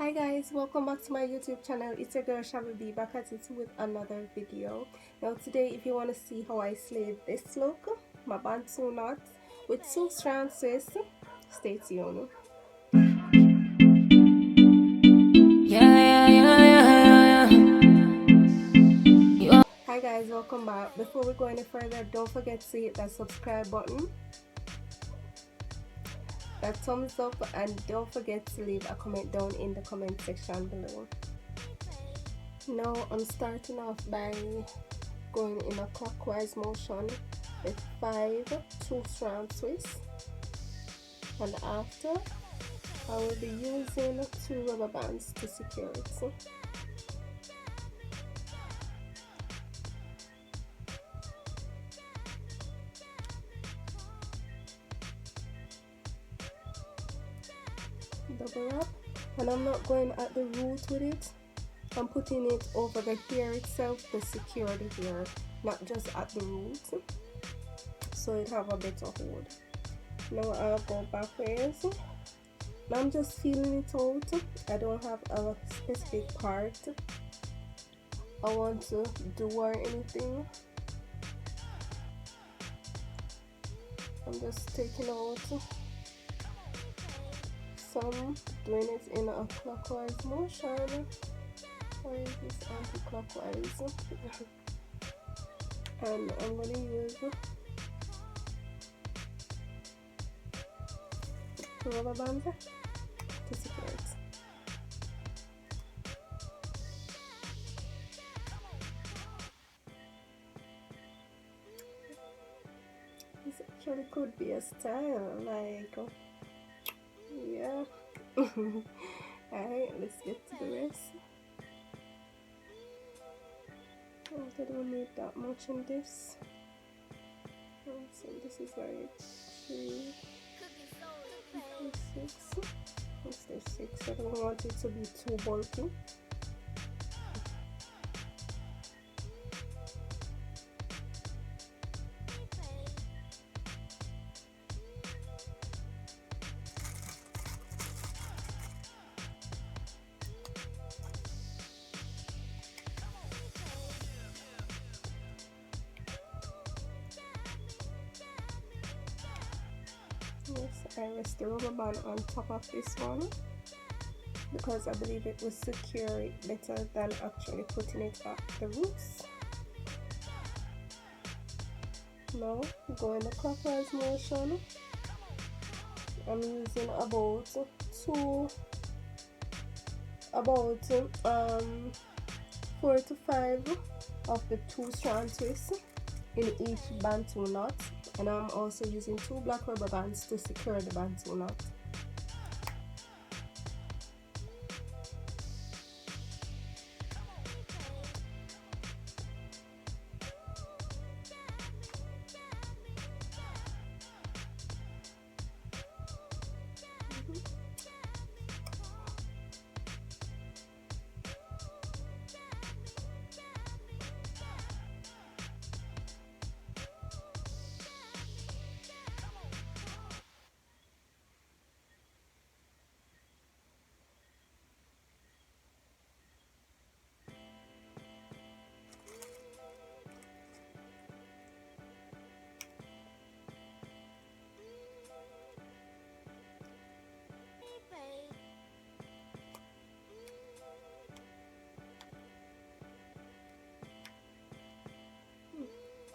Hi guys, welcome back to my YouTube channel. It's your girl Shabby B back at it with another video. Now today, if you want to see how I slayed this look, my Bantu knot with 2 strands twist, stay tuned. Hi guys, welcome back. Before we go any further, don't forget to hit that subscribe button, that thumbs up, and don't forget to leave a comment down in the comment section below. Now I'm starting off by going in a clockwise motion with 5 2-strand twists, and after I will be using 2 rubber bands to secure it. Double wrap, and I'm not going at the root with it. I'm putting it over the hair itself to secure the hair, not just at the root, so it have a better hold. Now I'll go backwards. Now I'm just feeling it out. I don't have a specific part I want to do or anything. I'm just taking out some, doing it in a clockwise motion. Or is this anti-clockwise? And I'm going to use 2 rubber bands to secure it. This actually could be a style, like, yeah. Alright, let's get to the rest. I don't need that much in this. So this is like 3, 6. Let's do 6. I don't want it to be too bulky. Yes, I rest the rubber band on top of this one because I believe it will secure it better than actually putting it at the roots. Now go in the clockwise motion. I'm using about 4 to 5 of the 2-strand twists in each Bantu knot, and I'm also using 2 black rubber bands to secure the Bantu knot.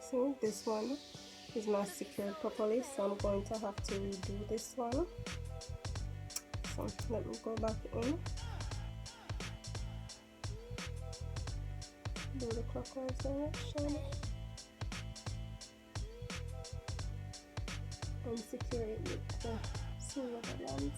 See, this one is not secured properly, so I'm going to have to redo this one. So let me go back in, do the clockwise direction, and secure it with the silver bands.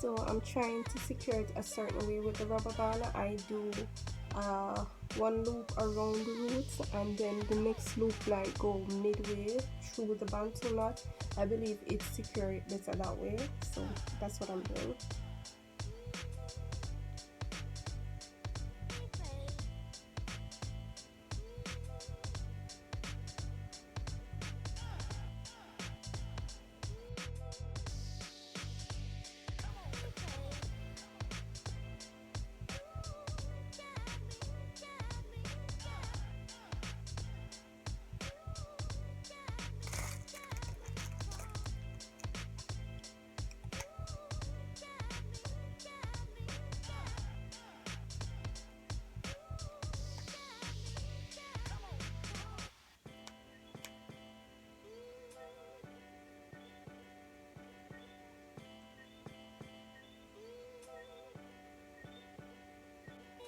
So I'm trying to secure it a certain way with the rubber band. I do one loop around the roots, and then the next loop like go midway through the bantu knot. I believe it secure it better that way, so that's what I'm doing.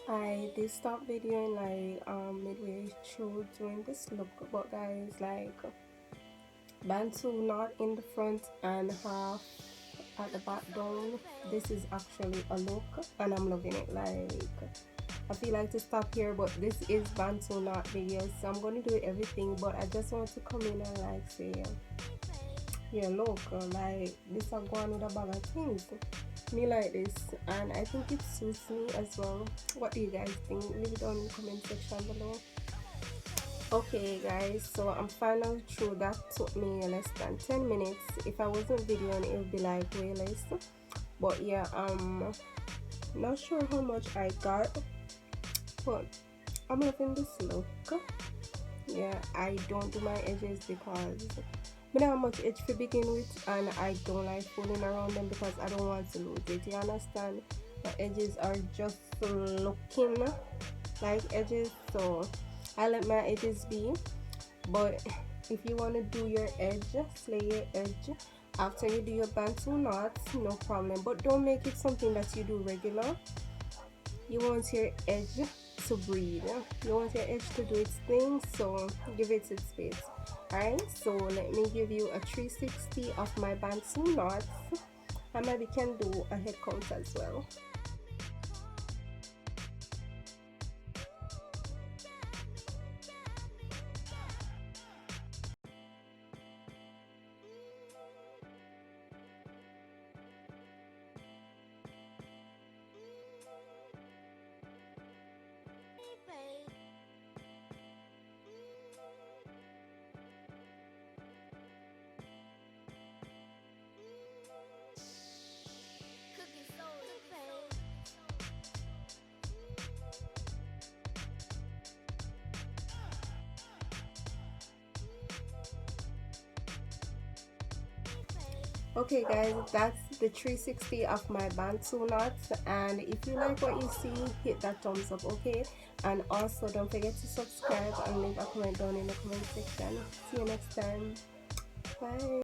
I did stop videoing like midway through doing this look, but guys, like bantu knot in the front and half at the back down. This is actually a look and I'm loving it. Like I feel like to stop here, but this is bantu knot video, so I'm going to do everything, but I just want to come in and like say, yeah, look, like this I'm going with a bag of things. Me like this, and I think it suits me as well. What do you guys think? Leave it down in the comment section below. Okay guys, so I'm finally through. That took me less than 10 minutes. If I wasn't videoing, it would be like way less, but yeah, not sure how much I got, but I'm loving this look. Yeah, I don't do my edges because I don't have much edge to begin with, and I don't like fooling around them because I don't want to lose it. You understand? My edges are just looking like edges, so I let my edges be. But if you want to do your edge, slay your edge after you do your bantu knots, no problem. But don't make it something that you do regular. You want your edge to breathe. You want your edge to do its thing, so give it its space. Alright, so let me give you a 360 of my bantu knots. I maybe can do a head count as well. Okay guys, that's the 360 of my bantu knots, and if you like what you see, hit that thumbs up, okay? And also don't forget to subscribe and leave a comment down in the comment section. See you next time. Bye.